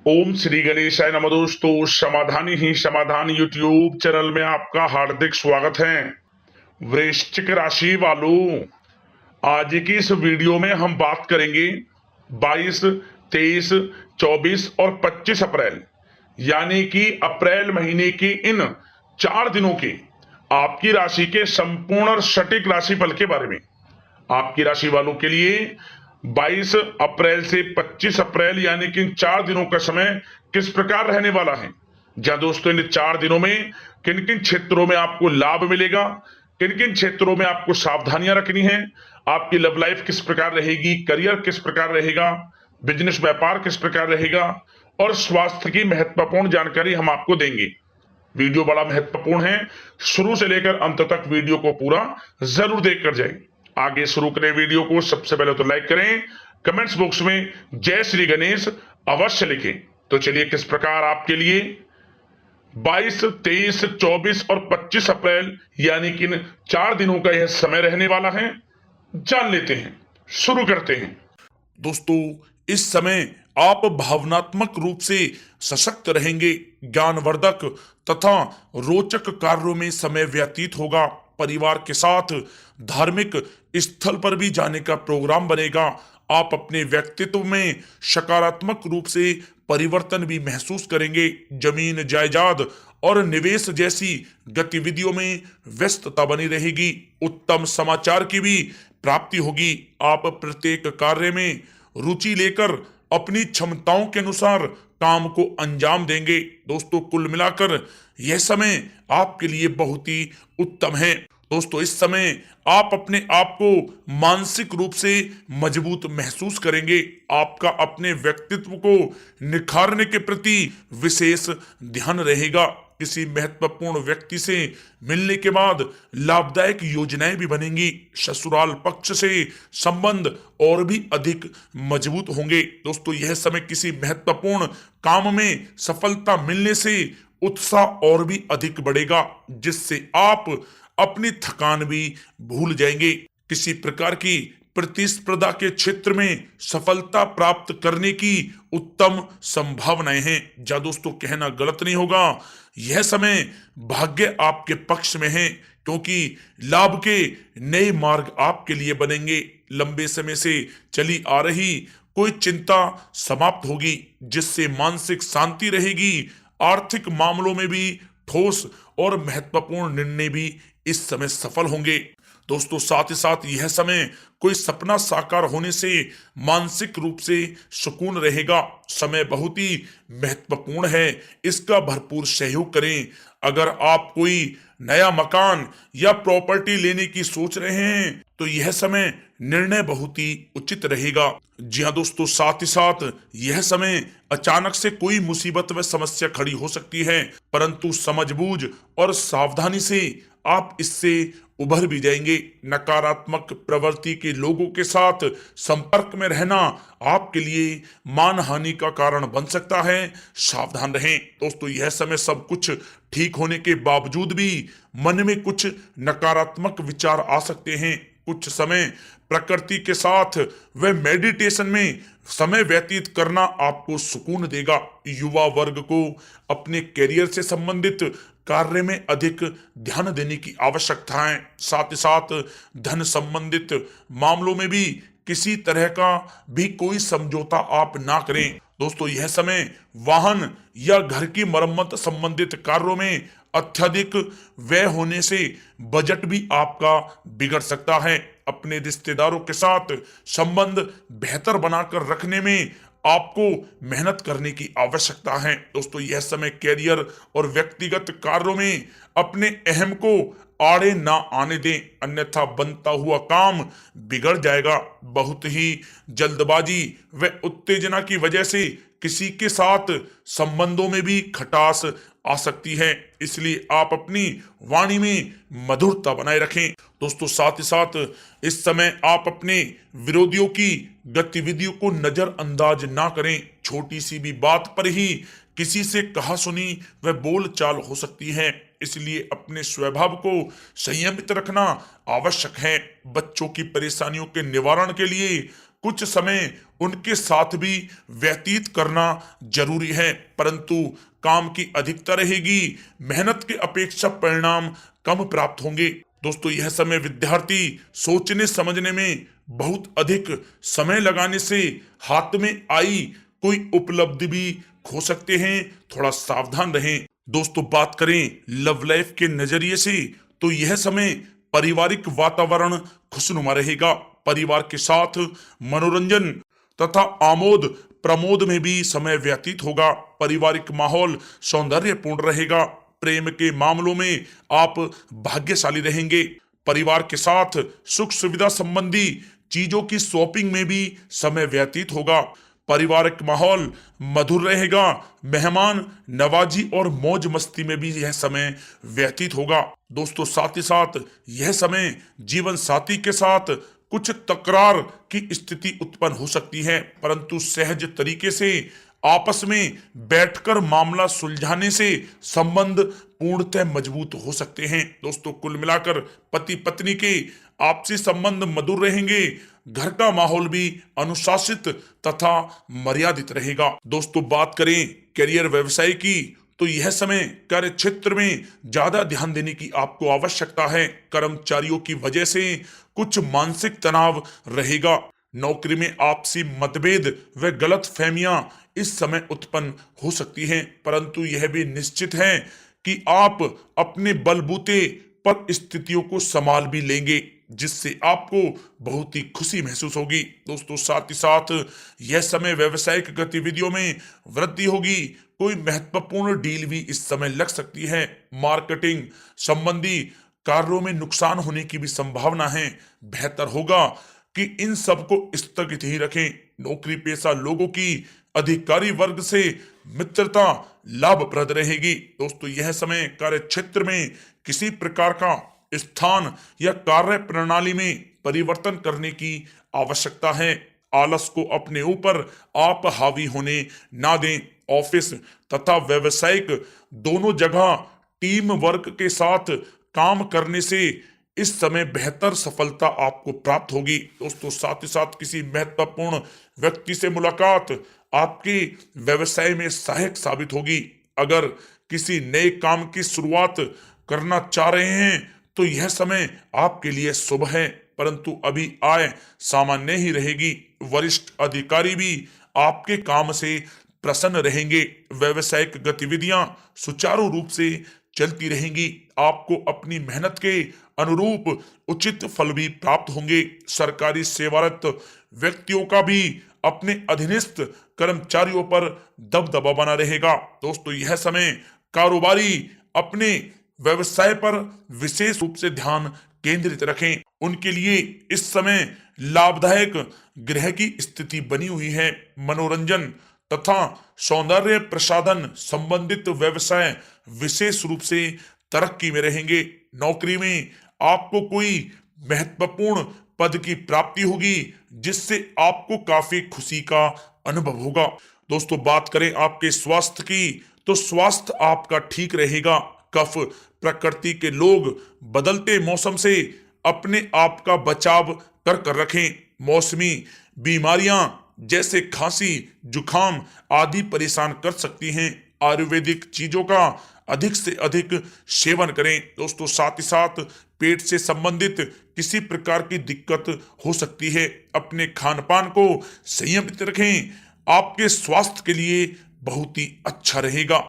ओम श्री गणेशाय नमः। दोस्तों, समाधान ही समाधान यूट्यूब चैनल में आपका हार्दिक स्वागत है। वृश्चिक राशि वालों, आज की इस वीडियो में हम बात करेंगे 22, 23, 24 और 25 अप्रैल यानी कि अप्रैल महीने के इन 4 दिनों के आपकी राशि के संपूर्ण और सटीक राशिफल के बारे में। आपकी राशि वालों के लिए 22 अप्रैल से 25 अप्रैल यानी कि इन 4 दिनों का समय किस प्रकार रहने वाला है। जहां दोस्तों इन 4 दिनों में किन किन क्षेत्रों में आपको लाभ मिलेगा, किन किन क्षेत्रों में आपको सावधानियां रखनी है, आपकी लव लाइफ किस प्रकार रहेगी, करियर किस प्रकार रहेगा, बिजनेस व्यापार किस प्रकार रहेगा और स्वास्थ्य की महत्वपूर्ण जानकारी हम आपको देंगे। वीडियो बड़ा महत्वपूर्ण है, शुरू से लेकर अंत तक वीडियो को पूरा जरूर देखकर जाएं। आगे शुरू करें वीडियो को। सबसे पहले तो लाइक करें, कमेंट्स बॉक्स में जय श्री गणेश अवश्य लिखें। तो चलिए किस प्रकार आपके लिए 22, 23, 24 और 25 अप्रैल यानी कि इन 4 दिनों का यह समय रहने वाला है, जान लेते हैं। शुरू करते हैं। दोस्तों, इस समय आप भावनात्मक रूप से सशक्त रहेंगे। ज्ञानवर्धक तथा रोचक कार्यों में समय व्यतीत होगा। परिवार के साथ धार्मिक स्थल पर भी जाने का प्रोग्राम बनेगा। आप अपने व्यक्तित्व में सकारात्मक रूप से परिवर्तन भी महसूस करेंगे। जमीन जायदाद और निवेश जैसी गतिविधियों में व्यस्तता बनी रहेगी। उत्तम समाचार की भी प्राप्ति होगी। आप प्रत्येक कार्य में रुचि लेकर अपनी क्षमताओं के अनुसार काम को अंजाम देंगे। दोस्तों, कुल मिलाकर यह समय आपके लिए बहुत ही उत्तम है। दोस्तों, इस समय आप अपने आप को मानसिक रूप से मजबूत महसूस करेंगे। आपका अपने व्यक्तित्व को निखारने के प्रति विशेष ध्यान रहेगा। किसी महत्वपूर्ण व्यक्ति से मिलने के बाद लाभदायक योजनाएं भी बनेंगी। ससुराल पक्ष से संबंध और भी अधिक मजबूत होंगे। दोस्तों, यह समय किसी महत्वपूर्ण काम में सफलता मिलने से उत्साह और भी अधिक बढ़ेगा, जिससे आप अपनी थकान भी भूल जाएंगे। किसी प्रकार की प्रतिस्पर्धा के क्षेत्र में सफलता प्राप्त करने की उत्तम संभावनाएं हैं। जा दोस्तों, कहना गलत नहीं होगा, यह समय भाग्य आपके पक्ष में है, क्योंकि लाभ के नए मार्ग आपके लिए बनेंगे। लंबे समय से चली आ रही कोई चिंता समाप्त होगी, जिससे मानसिक शांति रहेगी। आर्थिक मामलों में भी ठोस और महत्वपूर्ण निर्णय भी इस समय सफल होंगे। दोस्तों, साथ ही साथ यह समय कोई सपना साकार होने से मानसिक रूप से सुकून रहेगा। समय बहुत ही महत्वपूर्ण है, इसका भरपूर सहयोग करें। अगर आप कोई नया मकान या प्रॉपर्टी लेने की सोच रहे हैं तो यह समय निर्णय बहुत ही उचित रहेगा। जी हाँ दोस्तों, साथ ही साथ यह समय अचानक से कोई मुसीबत व समस्या खड़ी हो सकती है, परंतु समझबूझ और सावधानी से आप इससे उभर भी जाएंगे। नकारात्मक प्रवृत्ति के लोगों के साथ संपर्क में रहना आपके लिए मानहानि का कारण बन सकता है, सावधान रहें। दोस्तों, यह समय सब कुछ ठीक होने के बावजूद भी मन में कुछ नकारात्मक विचार आ सकते हैं। कुछ समय प्रकृति के साथ व मेडिटेशन में समय व्यतीत करना आपको सुकून देगा। युवा वर्ग को अपने करियर से संबंधित कार्य में अधिक ध्यान देने की आवश्यकता है। साथ ही साथ धन संबंधित मामलों में भी किसी तरह का भी कोई समझौता आप ना करें। दोस्तों, यह समय वाहन या घर की मरम्मत संबंधित कार्यों में अत्यधिक व्यय होने से बजट भी आपका बिगड़ सकता है। अपने रिश्तेदारों के साथ संबंध बेहतर बनाकर रखने में आपको मेहनत करने की आवश्यकता है। दोस्तों, यह समय कैरियर और व्यक्तिगत कार्यों में अपने अहम को आड़े ना आने दें, अन्यथा बनता हुआ काम बिगड़ जाएगा। बहुत ही जल्दबाजी व उत्तेजना की वजह से किसी के साथ संबंधों में भी खटास आ सकती है, इसलिए आप अपनी वाणी में मधुरता बनाए रखें। दोस्तों, साथ ही साथ इस समय आप अपने विरोधियों की गतिविधियों को नजरअंदाज ना करें। छोटी सी भी बात पर ही किसी से कहा सुनी व बोल चाल हो सकती है, इसलिए अपने स्वभाव को संयमित रखना आवश्यक है। बच्चों की परेशानियों के निवारण के लिए कुछ समय उनके साथ भी व्यतीत करना जरूरी है, परंतु काम की अधिकता रहेगी, मेहनत के अपेक्षा परिणाम कम प्राप्त होंगे। दोस्तों, यह समय विद्यार्थी सोचने समझने में बहुत अधिक समय लगाने से हाथ में आई कोई उपलब्धि भी खो सकते हैं, थोड़ा सावधान रहें। दोस्तों, बात करें लव लाइफ के नजरिए से तो यह समय पारिवारिक वातावरण खुशनुमा रहेगा। परिवार के साथ मनोरंजन तथा आमोद प्रमोद में भी समय व्यतीत होगा। पारिवारिक माहौल सौंदर्यपूर्ण रहेगा। प्रेम के मामलों में आप भाग्यशाली रहेंगे। परिवार के साथ सुख सुविधा संबंधी चीजों की शॉपिंग में भी समय व्यतीत होगा। पारिवारिक माहौल मधुर रहेगा। मेहमान नवाजी और मौज मस्ती में भी यह समय व्यतीत होगा। दोस्तों, साथ ही साथ यह समय जीवन साथी के साथ कुछ तकरार की स्थिति उत्पन्न हो सकती है, परंतु सहज तरीके से आपस में बैठकर मामला सुलझाने से संबंध पूर्णतः मजबूत हो सकते हैं। दोस्तों, कुल मिलाकर पति पत्नी के आपसी संबंध मधुर रहेंगे। घर का माहौल भी अनुशासित तथा मर्यादित रहेगा। दोस्तों, बात करें करियर व्यवसाय की तो यह समय कार्य क्षेत्र में ज्यादा ध्यान देने की आपको आवश्यकता है। कर्मचारियों की वजह से कुछ मानसिक तनाव रहेगा। नौकरी में आपसी मतभेद व गलत फहमियां इस समय उत्पन्न हो सकती हैं, परंतु यह भी निश्चित है कि आप अपने बलबूते पर स्थितियों को संभाल भी लेंगे, जिससे आपको बहुत ही खुशी महसूस होगी। दोस्तों, साथ ही साथ यह समय व्यवसायिक गतिविधियों में वृद्धि होगी। कोई महत्वपूर्ण डील भी इस समय लग सकती है। मार्केटिंग संबंधी कार्यों में नुकसान होने की भी संभावना है। बेहतर होगा कि इन सबको स्थगित ही रखें। नौकरी पेशा लोगों की अधिकारी वर्ग से मित्रता लाभप्रद रहेगी। दोस्तों, यह समय कार्य क्षेत्र में किसी प्रकार का स्थान या कार्य प्रणाली में परिवर्तन करने की आवश्यकता है। आलस को अपने ऊपर आप हावी होने ना दें। ऑफिस तथा व्यावसायिक दोनों जगह टीम वर्क के साथ काम करने से इस समय बेहतर सफलता आपको प्राप्त होगी। दोस्तों, साथ ही साथ किसी महत्वपूर्ण व्यक्ति से मुलाकात आपके व्यवसाय में सहायक साबित होगी। अगर किसी नए काम की शुरुआत करना चाह रहे हैं तो यह समय आपके लिए शुभ है, परंतु अभी आय सामान्य ही रहेगी। वरिष्ठ अधिकारी भी आपके काम से प्रसन्न रहेंगे। व्यावसायिक गतिविधियां सुचारू रूप से चलती रहेंगी। आपको अपनी मेहनत के अनुरूप उचित फल भी प्राप्त होंगे। सरकारी सेवारत व्यक्तियों का भी अपने अधीनस्थ कर्मचारियों पर दबदबा बना रहेगा। दोस्तों, यह समय कारोबारी अपने व्यवसाय पर विशेष रूप से ध्यान केंद्रित रखें। उनके लिए इस समय लाभदायक ग्रह की स्थिति बनी हुई है। मनोरंजन तथा सौंदर्य प्रसाधन संबंधित व्यवसाय विशेष रूप से तरक्की में रहेंगे। नौकरी में आपको कोई महत्वपूर्ण पद की प्राप्ति होगी, जिससे आपको काफी खुशी का अनुभव होगा। दोस्तों, बात करें आपके स्वास्थ्य की तो स्वास्थ्य आपका ठीक रहेगा। कफ प्रकृति के लोग बदलते मौसम से अपने आप का बचाव कर रखें। मौसमी बीमारियां जैसे खांसी जुखाम आदि परेशान कर सकती हैं। आयुर्वेदिक चीजों का अधिक से अधिक सेवन करें। दोस्तों, साथ ही साथ पेट से संबंधित किसी प्रकार की दिक्कत हो सकती है। अपने खान पान को संयमित रखें, आपके स्वास्थ्य के लिए बहुत ही अच्छा रहेगा।